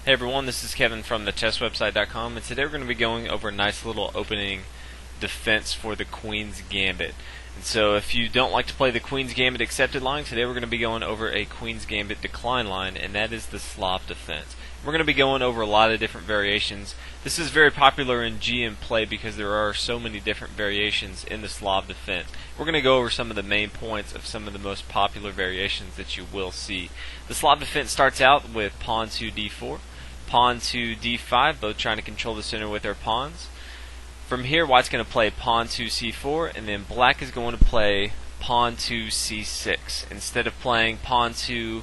Hey everyone, this is Kevin from the chesswebsite.com, and today we're going to be going over a nice little opening defense for the Queen's Gambit. And so if you don't like to play the Queen's Gambit accepted line, today we're going to be going over a Queen's Gambit decline line, and that is the Slav Defense. We're going to be going over a lot of different variations. This is very popular in GM play because there are so many different variations in the Slav Defense. We're going to go over some of the main points of some of the most popular variations that you will see. The Slav Defense starts out with pawn to d4, pawn to d5, both trying to control the center with their pawns. From here, white's going to play pawn to c4, and then black is going to play pawn to c6. Instead of playing pawn to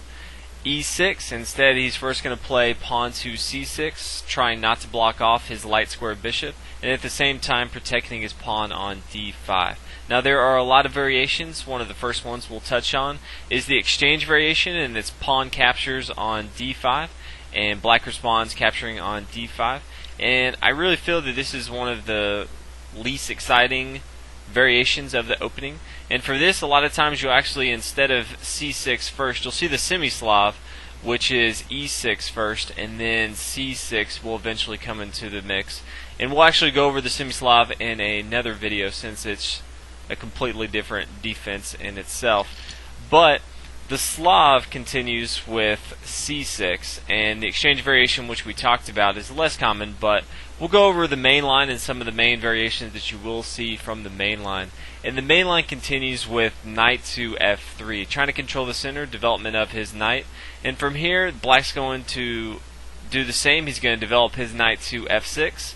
e6, instead he's first going to play pawn to c6, trying not to block off his light square bishop, and at the same time protecting his pawn on d5. Now there are a lot of variations. One of the first ones we'll touch on is the exchange variation, and it's pawn captures on d5, and black responds capturing on d5. And I really feel that this is one of the least exciting variations of the opening. And for this, a lot of times you'll actually, instead of c6 first, you'll see the semi-Slav, which is e6 first, and then c6 will eventually come into the mix. And we'll actually go over the semi-Slav in another video since it's a completely different defense in itself. But the Slav continues with c6, and the exchange variation, which we talked about, is less common, but we'll go over the main line and some of the main variations that you will see from the main line. And the main line continues with knight to f3, trying to control the center, development of his knight. And from here, black's going to do the same. He's going to develop his knight to f6.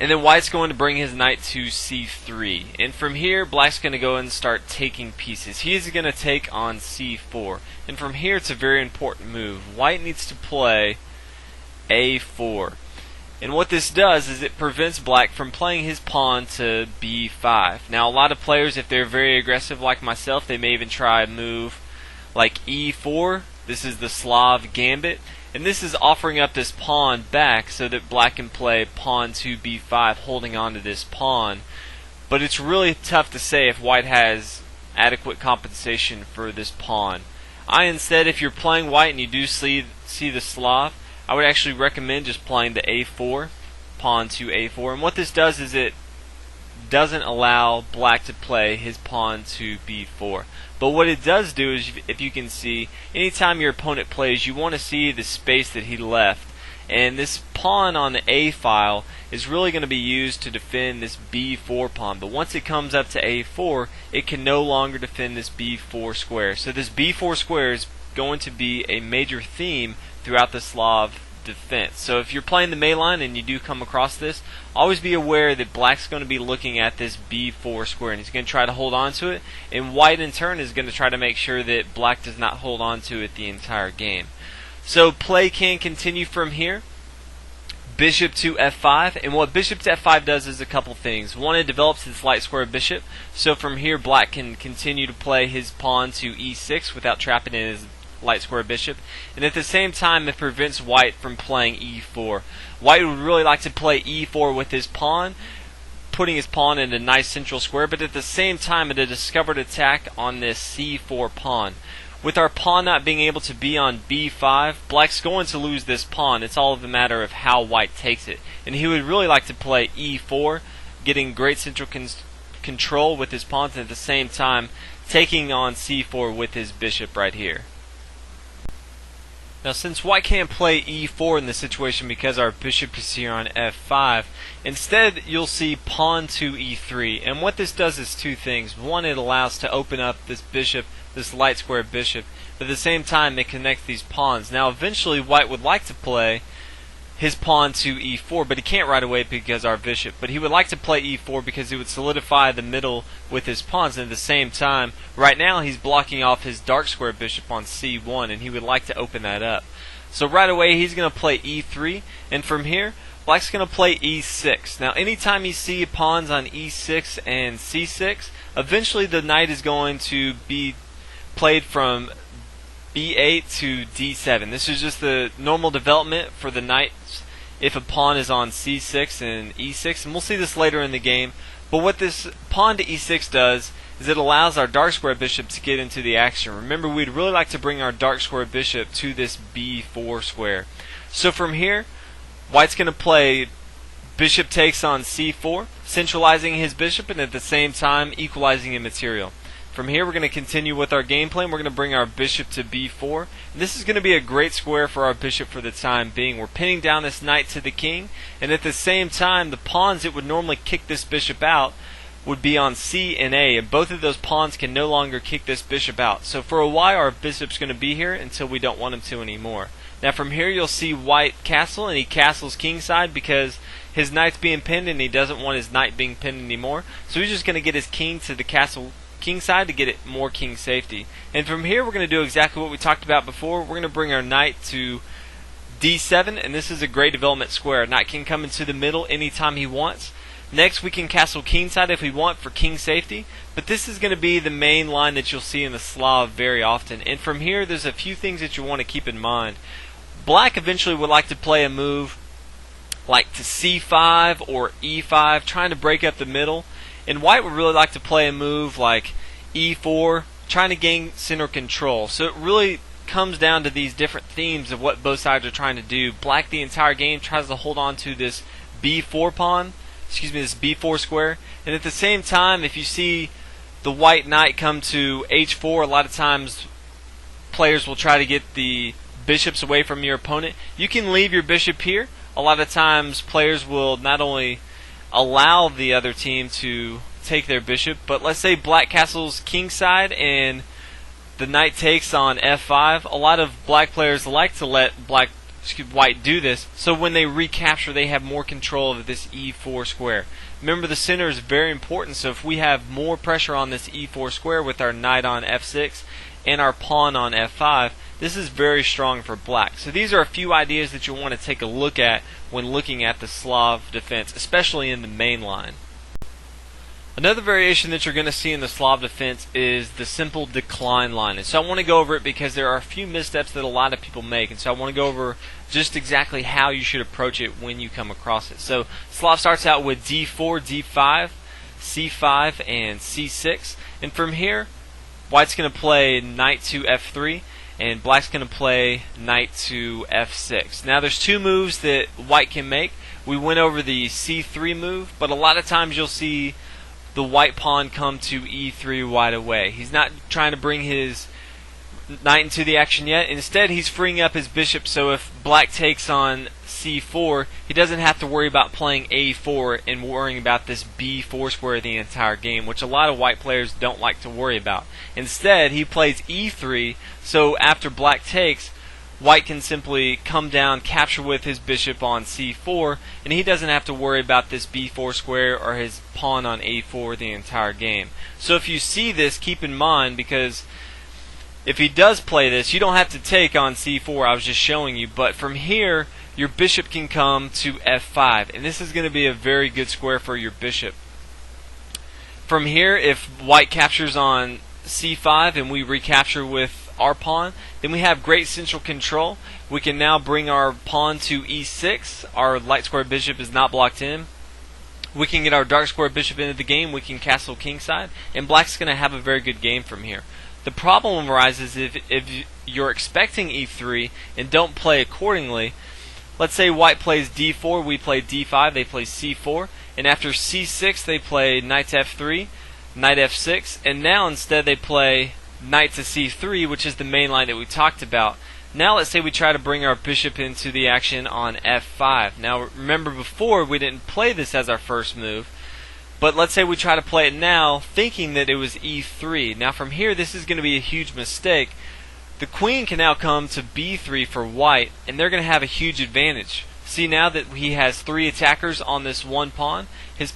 And then white's going to bring his knight to c3. And from here, black's going to go and start taking pieces. He is going to take on c4. And from here, it's a very important move. White needs to play a4. And what this does is it prevents black from playing his pawn to b5. Now, a lot of players, if they're very aggressive like myself, they may even try a move like e4. This is the Slav Gambit. And this is offering up this pawn back so that black can play pawn to b5, holding on to this pawn. But it's really tough to say if white has adequate compensation for this pawn. Instead, if you're playing white and you do see the Slav, I would actually recommend just playing the a4, pawn to a4. And what this does is it doesn't allow black to play his pawn to b4. But what it does do is, if you can see, anytime your opponent plays, you want to see the space that he left. And this pawn on the a file is really going to be used to defend this b4 pawn. But once it comes up to a4, it can no longer defend this b4 square. So this b4 square is going to be a major theme throughout the Slav Defense. So if you're playing the main line and you do come across this, always be aware that black's going to be looking at this b4 square, and he's going to try to hold on to it, and white in turn is going to try to make sure that black does not hold on to it the entire game. So play can continue from here. Bishop to f5, and what bishop to f5 does is a couple things. One, it develops his light square bishop, so from here black can continue to play his pawn to e6 without trapping in his light square bishop, and at the same time it prevents white from playing e4. White would really like to play e4 with his pawn, putting his pawn in a nice central square, but at the same time it a discovered attack on this c4 pawn. With our pawn not being able to be on b5, black's going to lose this pawn. It's all of a matter of how white takes it, and he would really like to play e4, getting great central control with his pawns, and at the same time taking on c4 with his bishop right here. Now, since white can't play e4 in this situation because our bishop is here on f5, instead you'll see pawn to e3. And what this does is two things. One, it allows to open up this bishop, this light square bishop, but at the same time it connects these pawns. Now, eventually white would like to play his pawn to e4, but he can't right away because our bishop. But he would like to play e4 because he would solidify the middle with his pawns, and at the same time, right now he's blocking off his dark square bishop on c1, and he would like to open that up. So right away he's going to play e3, and from here, black's going to play e6. Now anytime you see pawns on e6 and c6, eventually the knight is going to be played from b8 to d7. This is just the normal development for the knights if a pawn is on c6 and e6, and we'll see this later in the game. But what this pawn to e6 does is it allows our dark square bishop to get into the action. Remember, we'd really like to bring our dark square bishop to this b4 square. So from here, white's going to play bishop takes on c4, centralizing his bishop and at the same time equalizing in material. From here, we're going to continue with our game plan. We're going to bring our bishop to b4. This is going to be a great square for our bishop for the time being. We're pinning down this knight to the king, and at the same time, the pawns that would normally kick this bishop out would be on c and a, and both of those pawns can no longer kick this bishop out. So for a while, our bishop's going to be here until we don't want him to anymore. Now from here, you'll see white castle, and he castles kingside because his knight's being pinned, and he doesn't want his knight being pinned anymore. So he's just going to get his king to the castle kingside to get it more king safety. And from here, we're going to do exactly what we talked about before. We're going to bring our knight to d7, and this is a great development square. Knight can come into the middle anytime he wants. Next, we can castle kingside if we want for king safety, but this is going to be the main line that you'll see in the Slav very often. And from here, there's a few things that you want to keep in mind. Black eventually would like to play a move like to c5 or e5, trying to break up the middle. And white would really like to play a move like e4, trying to gain center control. So it really comes down to these different themes of what both sides are trying to do. Black the entire game tries to hold on to this b4 pawn, this b4 square. And at the same time, if you see the white knight come to h4, a lot of times players will try to get the bishops away from your opponent. You can leave your bishop here. A lot of times players will not only allow the other team to take their bishop, but let's say black castles kingside and the knight takes on f5. A lot of black players like to let white do this, so when they recapture, they have more control of this e4 square. Remember, the center is very important, so if we have more pressure on this e4 square with our knight on f6 and our pawn on f5, this is very strong for black. So these are a few ideas that you'll want to take a look at when looking at the Slav defense, especially in the main line. Another variation that you're going to see in the Slav defense is the simple decline line. And so I want to go over it because there are a few missteps that a lot of people make. And so I want to go over just exactly how you should approach it when you come across it. So Slav starts out with d4, d5, c5, and c6. And from here, white's going to play knight to f3. And black's going to play knight to f6. Now there's two moves that white can make. We went over the c3 move, but a lot of times you'll see the white pawn come to e3 right away. He's not trying to bring his knight into the action yet. Instead, he's freeing up his bishop, so if black takes on c4, he doesn't have to worry about playing a4 and worrying about this b4 square the entire game, which a lot of white players don't like to worry about. Instead, he plays e3, so after black takes, white can simply come down, capture with his bishop on c4, and he doesn't have to worry about this b4 square or his pawn on a4 the entire game. So if you see this, keep in mind, because if he does play this, you don't have to take on c4, I was just showing you, but from here, your bishop can come to f5, and this is going to be a very good square for your bishop. From here, if white captures on c5 and we recapture with our pawn, then we have great central control. We can now bring our pawn to e6. Our light square bishop is not blocked in. We can get our dark square bishop into the game. We can castle kingside, and black's going to have a very good game from here. The problem arises if you're expecting e3 and don't play accordingly. Let's say white plays d4, we play d5, they play c4, and after c6 they play knight to f3, knight f6, and now instead they play knight to c3, which is the main line that we talked about. Now let's say we try to bring our bishop into the action on f5. Now remember, before we didn't play this as our first move, but let's say we try to play it now thinking that it was e3. Now from here, this is going to be a huge mistake. The queen can now come to b3 for white, and they're going to have a huge advantage. See, now that he has three attackers on this one pawn, his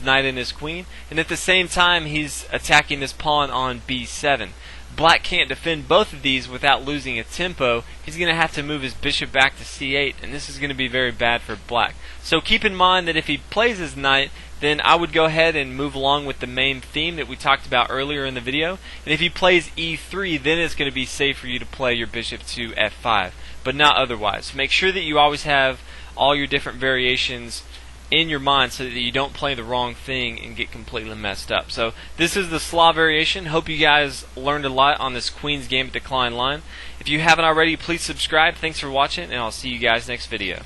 knight, and his queen, and at the same time he's attacking this pawn on b7. Black can't defend both of these without losing a tempo. He's going to have to move his bishop back to c8, and this is going to be very bad for black. So keep in mind that if he plays his knight, then I would go ahead and move along with the main theme that we talked about earlier in the video. And if he plays e3, then it's going to be safe for you to play your bishop to f5, but not otherwise. Make sure that you always have all your different variations in your mind so that you don't play the wrong thing and get completely messed up. So this is the Slav variation. Hope you guys learned a lot on this Queen's Gambit decline line. If you haven't already, please subscribe. Thanks for watching, and I'll see you guys next video.